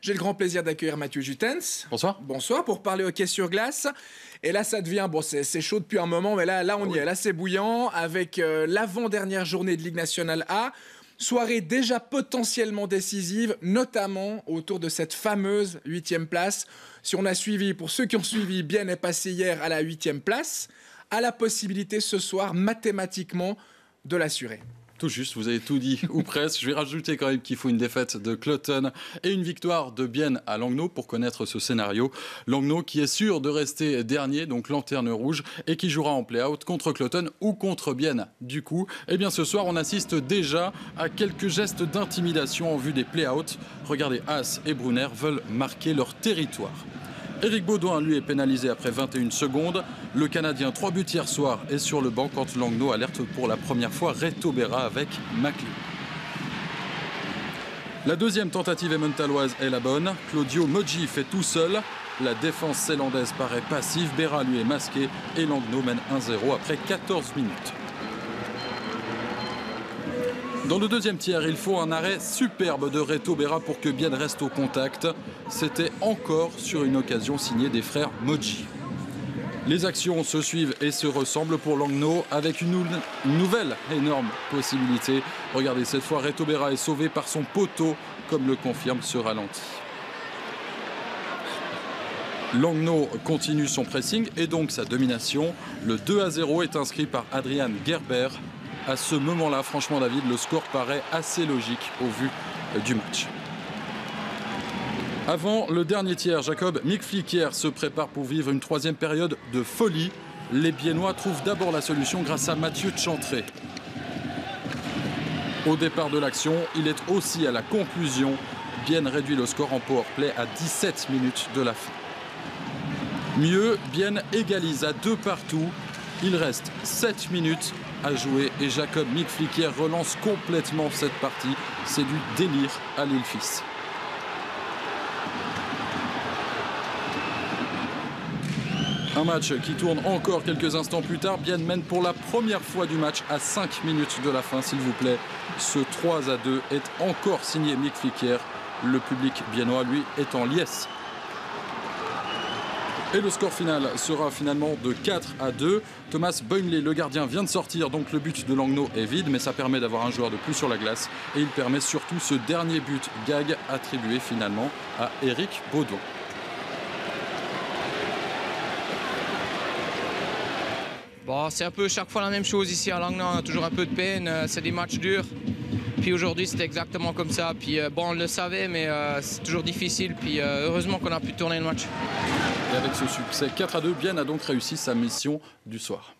J'ai le grand plaisir d'accueillir Mathieu Jutens. Bonsoir. Bonsoir, pour parler hockey sur glace. Et là, ça devient, bon, c'est chaud depuis un moment, mais là on y est. Là, c'est bouillant avec l'avant-dernière journée de Ligue nationale A. Soirée déjà potentiellement décisive, notamment autour de cette fameuse 8e place. Si on a suivi, pour ceux qui ont suivi, Bienne est passé hier à la 8e place, a la possibilité ce soir, mathématiquement, de l'assurer. Tout juste, vous avez tout dit, ou presque. Je vais rajouter quand même qu'il faut une défaite de Cloton et une victoire de Bienne à Langnau pour connaître ce scénario. Langnau qui est sûr de rester dernier, donc lanterne rouge, et qui jouera en play-out contre Cloton ou contre Bienne. Du coup, eh bien ce soir, on assiste déjà à quelques gestes d'intimidation en vue des play-outs. Regardez, Haas et Brunner veulent marquer leur territoire. Éric Baudouin, lui, est pénalisé après 21 secondes. Le Canadien, 3 buts hier soir, est sur le banc quand Langnau alerte pour la première fois Reto Berra avec McLean. La deuxième tentative emmentalloise est la bonne. Claudio Moggi fait tout seul. La défense zélandaise paraît passive. Berra, lui, est masqué. Et Langnau mène 1-0 après 14 minutes. Dans le deuxième tiers, il faut un arrêt superbe de Reto Berra pour que Bienne reste au contact. C'était encore sur une occasion signée des frères Moggi. Les actions se suivent et se ressemblent pour Langnau avec une nouvelle énorme possibilité. Regardez, cette fois, Reto Berra est sauvé par son poteau, comme le confirme ce ralenti. Langnau continue son pressing et donc sa domination. Le 2-0 est inscrit par Adrian Gerber. À ce moment-là, franchement, David, le score paraît assez logique au vu du match. Avant le dernier tiers, Jacob Mikflikier se prépare pour vivre une troisième période de folie. Les Biennois trouvent d'abord la solution grâce à Mathieu Chantré. Au départ de l'action, il est aussi à la conclusion. Bienne réduit le score en powerplay à 17 minutes de la fin. Mieux, Bienne égalise à 2 partout. Il reste 7 minutes à jouer et Jacob Mikflikier relance complètement cette partie. C'est du délire à l'île-Fils. Un match qui tourne encore quelques instants plus tard. Bienne mène pour la première fois du match à 5 minutes de la fin, s'il vous plaît. Ce 3-2 est encore signé Mikflikier. Le public biennois, lui, est en liesse. Et le score final sera finalement de 4-2. Thomas Beumlé, le gardien, vient de sortir, donc le but de Langnau est vide, mais ça permet d'avoir un joueur de plus sur la glace. Et il permet surtout ce dernier but gag attribué finalement à Éric Baudouin. Bon, c'est un peu chaque fois la même chose ici à Langnau, on a toujours un peu de peine, c'est des matchs durs. Puis aujourd'hui c'était exactement comme ça, puis bon on le savait mais c'est toujours difficile, puis heureusement qu'on a pu tourner le match. Et avec ce succès 4-2, Bienne a donc réussi sa mission du soir.